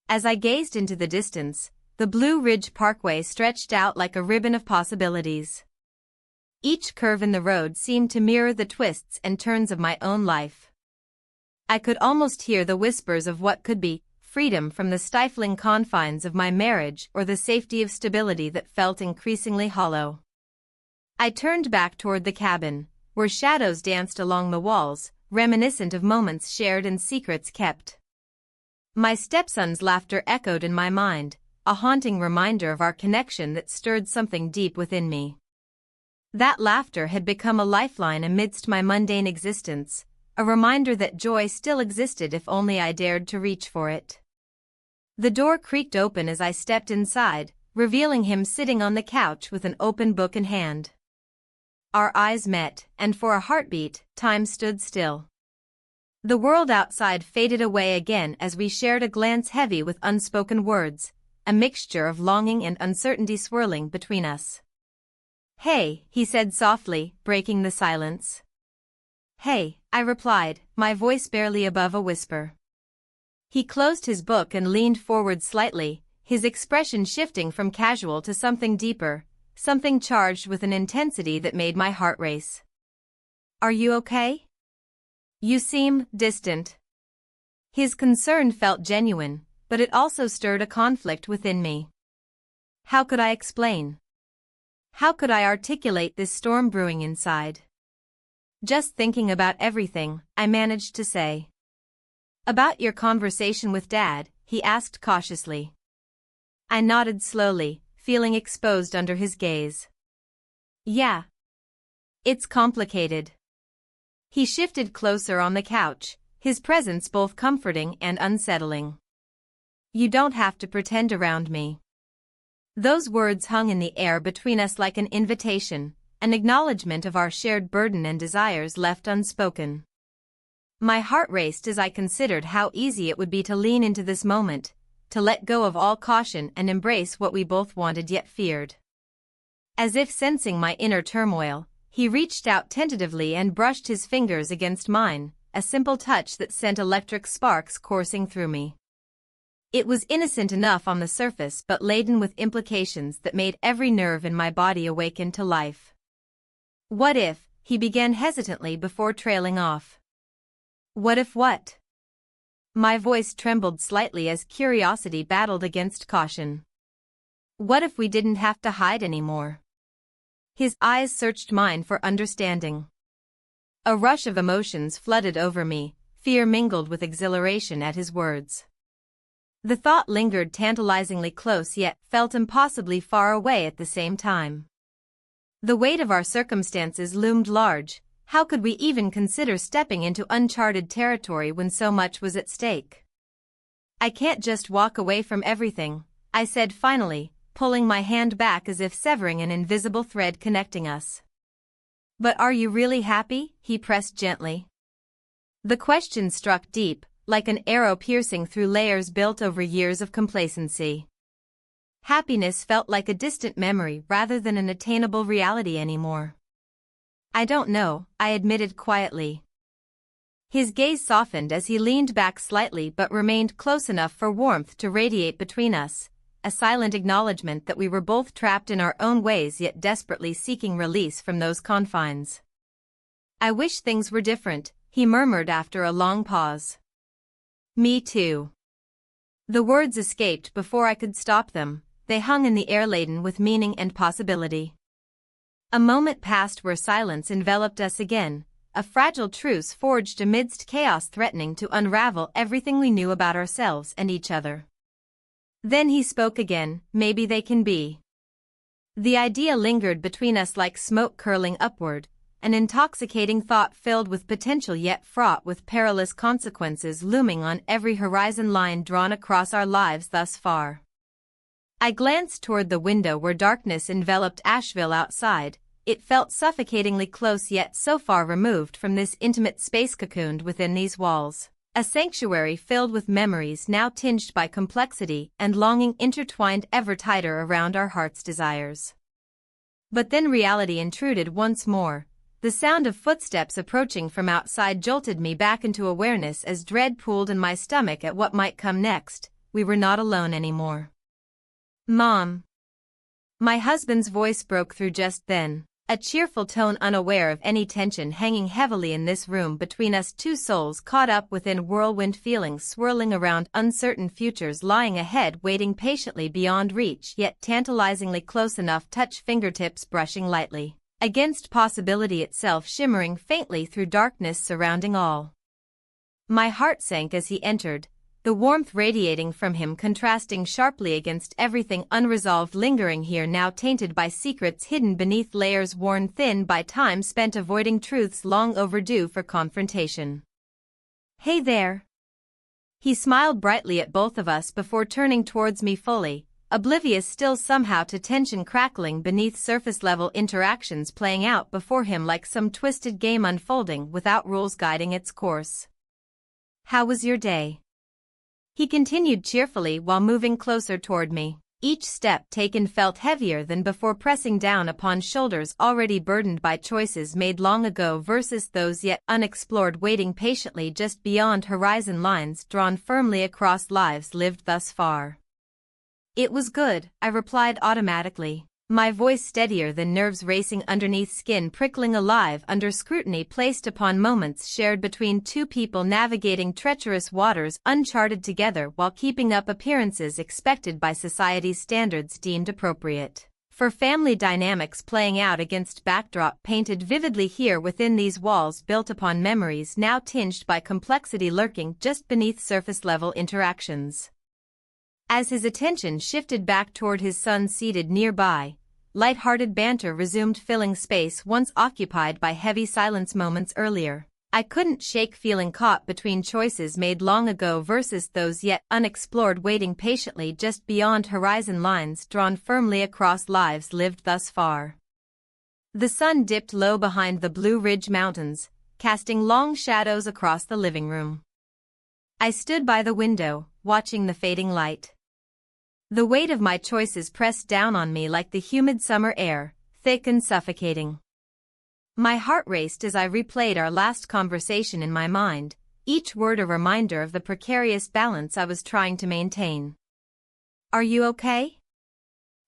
As I gazed into the distance, the Blue Ridge Parkway stretched out like a ribbon of possibilities. Each curve in the road seemed to mirror the twists and turns of my own life. I could almost hear the whispers of what could be, freedom from the stifling confines of my marriage or the safety of stability that felt increasingly hollow. I turned back toward the cabin, where shadows danced along the walls, reminiscent of moments shared and secrets kept. My stepson's laughter echoed in my mind, a haunting reminder of our connection that stirred something deep within me. That laughter had become a lifeline amidst my mundane existence, a reminder that joy still existed if only I dared to reach for it. The door creaked open as I stepped inside, revealing him sitting on the couch with an open book in hand. Our eyes met, and for a heartbeat, time stood still. The world outside faded away again as we shared a glance heavy with unspoken words, a mixture of longing and uncertainty swirling between us. "Hey," he said softly, breaking the silence. "Hey," I replied, my voice barely above a whisper. He closed his book and leaned forward slightly, his expression shifting from casual to something deeper, something charged with an intensity that made my heart race. "Are you okay? You seem distant." His concern felt genuine, but it also stirred a conflict within me. How could I explain? How could I articulate this storm brewing inside? "Just thinking about everything," I managed to say. "About your conversation with Dad?" he asked cautiously. I nodded slowly, feeling exposed under his gaze. "Yeah. It's complicated." He shifted closer on the couch, his presence both comforting and unsettling. "You don't have to pretend around me." Those words hung in the air between us like an invitation, an acknowledgement of our shared burden and desires left unspoken. My heart raced as I considered how easy it would be to lean into this moment, to let go of all caution and embrace what we both wanted yet feared. As if sensing my inner turmoil, he reached out tentatively and brushed his fingers against mine, a simple touch that sent electric sparks coursing through me. It was innocent enough on the surface but laden with implications that made every nerve in my body awaken to life. "What if," he began hesitantly before trailing off. "What if what?" My voice trembled slightly as curiosity battled against caution. "What if we didn't have to hide anymore?" His eyes searched mine for understanding. A rush of emotions flooded over me, fear mingled with exhilaration at his words. The thought lingered tantalizingly close yet felt impossibly far away at the same time. The weight of our circumstances loomed large. How could we even consider stepping into uncharted territory when so much was at stake? "I can't just walk away from everything," I said finally, pulling my hand back as if severing an invisible thread connecting us. "But are you really happy?" he pressed gently. The question struck deep, like an arrow piercing through layers built over years of complacency. Happiness felt like a distant memory rather than an attainable reality anymore. "I don't know," I admitted quietly. His gaze softened as he leaned back slightly but remained close enough for warmth to radiate between us, a silent acknowledgement that we were both trapped in our own ways yet desperately seeking release from those confines. "I wish things were different," he murmured after a long pause. "Me too." The words escaped before I could stop them. They hung in the air laden with meaning and possibility. A moment passed where silence enveloped us again, a fragile truce forged amidst chaos threatening to unravel everything we knew about ourselves and each other. Then he spoke again, "Maybe they can be." The idea lingered between us like smoke curling upward, an intoxicating thought filled with potential yet fraught with perilous consequences looming on every horizon line drawn across our lives thus far. I glanced toward the window where darkness enveloped Asheville outside. It felt suffocatingly close yet so far removed from this intimate space cocooned within these walls. A sanctuary filled with memories now tinged by complexity and longing intertwined ever tighter around our heart's desires. But then reality intruded once more. The sound of footsteps approaching from outside jolted me back into awareness as dread pooled in my stomach at what might come next. We were not alone anymore. "Mom." My husband's voice broke through just then, a cheerful tone unaware of any tension hanging heavily in this room between us, two souls caught up within whirlwind feelings swirling around uncertain futures lying ahead, waiting patiently beyond reach yet tantalizingly close enough, touch fingertips brushing lightly against possibility itself, shimmering faintly through darkness surrounding all. My heart sank as he entered, the warmth radiating from him contrasting sharply against everything unresolved lingering here, now tainted by secrets hidden beneath layers worn thin by time spent avoiding truths long overdue for confrontation. "Hey there." He smiled brightly at both of us before turning towards me fully, oblivious still somehow to tension crackling beneath surface-level interactions playing out before him like some twisted game unfolding without rules guiding its course. "How was your day?" he continued cheerfully while moving closer toward me. Each step taken felt heavier than before, pressing down upon shoulders already burdened by choices made long ago versus those yet unexplored, waiting patiently just beyond horizon lines drawn firmly across lives lived thus far. "It was good," I replied automatically, my voice steadier than nerves racing underneath skin prickling alive under scrutiny placed upon moments shared between two people navigating treacherous waters uncharted together while keeping up appearances expected by society's standards deemed appropriate. For family dynamics playing out against backdrop painted vividly here within these walls built upon memories now tinged by complexity lurking just beneath surface-level interactions. As his attention shifted back toward his son seated nearby, light-hearted banter resumed filling space once occupied by heavy silence moments earlier. I couldn't shake feeling caught between choices made long ago versus those yet unexplored, waiting patiently just beyond horizon lines drawn firmly across lives lived thus far. The sun dipped low behind the Blue Ridge Mountains, casting long shadows across the living room. I stood by the window, watching the fading light. The weight of my choices pressed down on me like the humid summer air, thick and suffocating. My heart raced as I replayed our last conversation in my mind, each word a reminder of the precarious balance I was trying to maintain. "Are you okay?"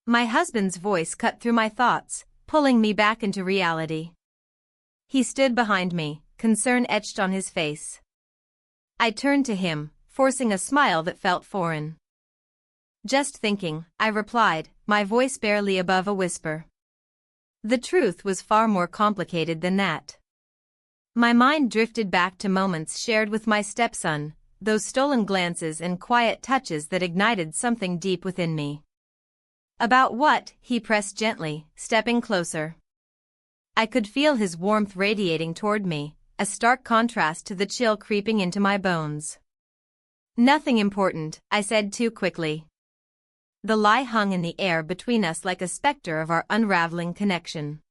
My husband's voice cut through my thoughts, pulling me back into reality. He stood behind me, concern etched on his face. I turned to him, forcing a smile that felt foreign. "Just thinking," I replied, my voice barely above a whisper. The truth was far more complicated than that. My mind drifted back to moments shared with my stepson, those stolen glances and quiet touches that ignited something deep within me. "About what?" he pressed gently, stepping closer. I could feel his warmth radiating toward me, a stark contrast to the chill creeping into my bones. "Nothing important," I said too quickly. The lie hung in the air between us like a specter of our unraveling connection.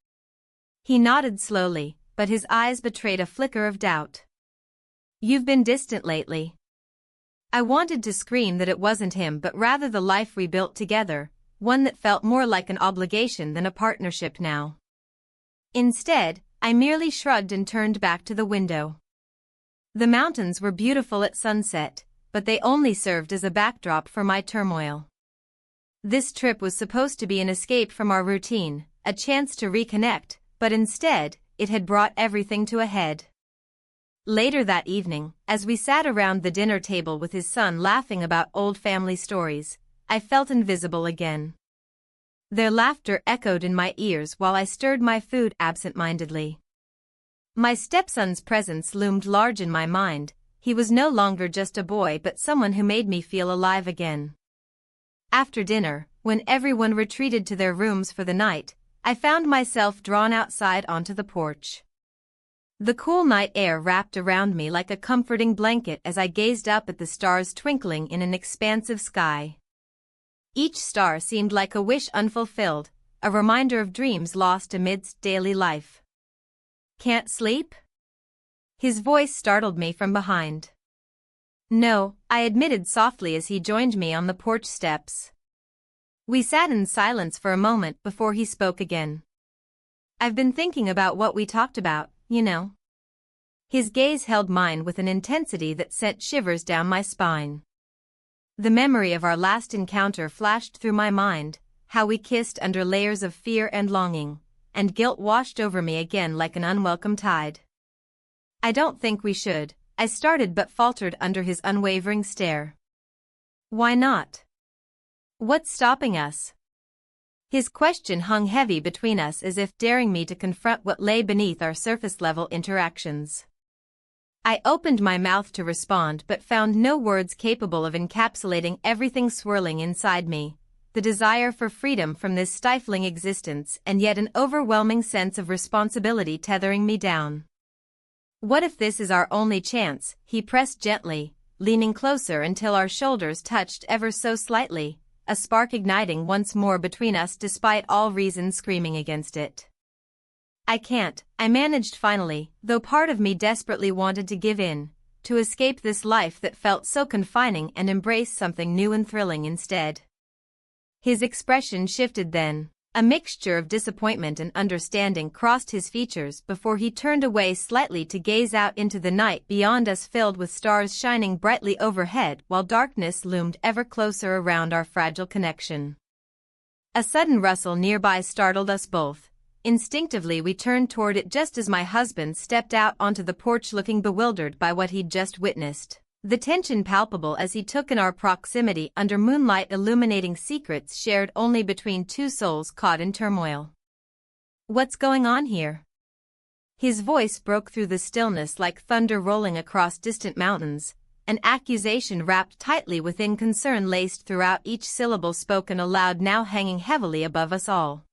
He nodded slowly, but his eyes betrayed a flicker of doubt. "You've been distant lately." I wanted to scream that it wasn't him but rather the life we built together, one that felt more like an obligation than a partnership now. Instead, I merely shrugged and turned back to the window. The mountains were beautiful at sunset, but they only served as a backdrop for my turmoil. This trip was supposed to be an escape from our routine, a chance to reconnect, but instead, it had brought everything to a head. Later that evening, as we sat around the dinner table with his son laughing about old family stories, I felt invisible again. Their laughter echoed in my ears while I stirred my food absent-mindedly. My stepson's presence loomed large in my mind. He was no longer just a boy but someone who made me feel alive again. After dinner, when everyone retreated to their rooms for the night, I found myself drawn outside onto the porch. The cool night air wrapped around me like a comforting blanket as I gazed up at the stars twinkling in an expansive sky. Each star seemed like a wish unfulfilled, a reminder of dreams lost amidst daily life. "Can't sleep?" His voice startled me from behind. "No," I admitted softly as he joined me on the porch steps. We sat in silence for a moment before he spoke again. "I've been thinking about what we talked about, you know." His gaze held mine with an intensity that sent shivers down my spine. The memory of our last encounter flashed through my mind, how we kissed under layers of fear and longing, and guilt washed over me again like an unwelcome tide. "I don't think we should," I started but faltered under his unwavering stare. "Why not? What's stopping us?" His question hung heavy between us as if daring me to confront what lay beneath our surface-level interactions. I opened my mouth to respond but found no words capable of encapsulating everything swirling inside me, the desire for freedom from this stifling existence and yet an overwhelming sense of responsibility tethering me down. "What if this is our only chance?" he pressed gently, leaning closer until our shoulders touched ever so slightly, a spark igniting once more between us despite all reason screaming against it. "I can't," I managed finally, though part of me desperately wanted to give in, to escape this life that felt so confining and embrace something new and thrilling instead. His expression shifted then. A mixture of disappointment and understanding crossed his features before he turned away slightly to gaze out into the night beyond us filled with stars shining brightly overhead while darkness loomed ever closer around our fragile connection. A sudden rustle nearby startled us both. Instinctively we turned toward it just as my husband stepped out onto the porch looking bewildered by what he'd just witnessed. The tension palpable as he took in our proximity under moonlight illuminating secrets shared only between two souls caught in turmoil. "What's going on here?" His voice broke through the stillness like thunder rolling across distant mountains, an accusation wrapped tightly within concern laced throughout each syllable spoken aloud now hanging heavily above us all.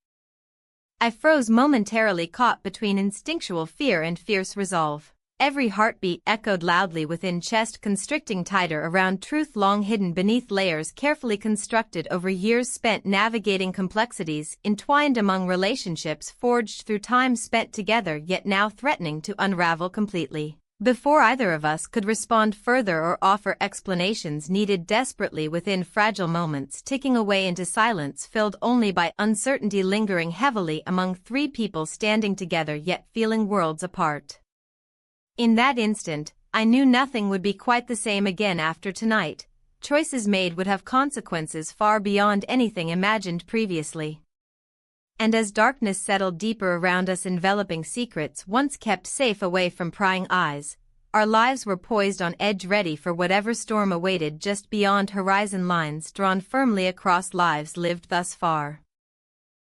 I froze momentarily caught between instinctual fear and fierce resolve. Every heartbeat echoed loudly within chest constricting tighter around truth long hidden beneath layers carefully constructed over years spent navigating complexities entwined among relationships forged through time spent together yet now threatening to unravel completely. Before either of us could respond further or offer explanations needed desperately within fragile moments ticking away into silence filled only by uncertainty lingering heavily among three people standing together yet feeling worlds apart. In that instant, I knew nothing would be quite the same again after tonight. Choices made would have consequences far beyond anything imagined previously. And as darkness settled deeper around us, enveloping secrets once kept safe away from prying eyes, our lives were poised on edge, ready for whatever storm awaited just beyond horizon lines drawn firmly across lives lived thus far.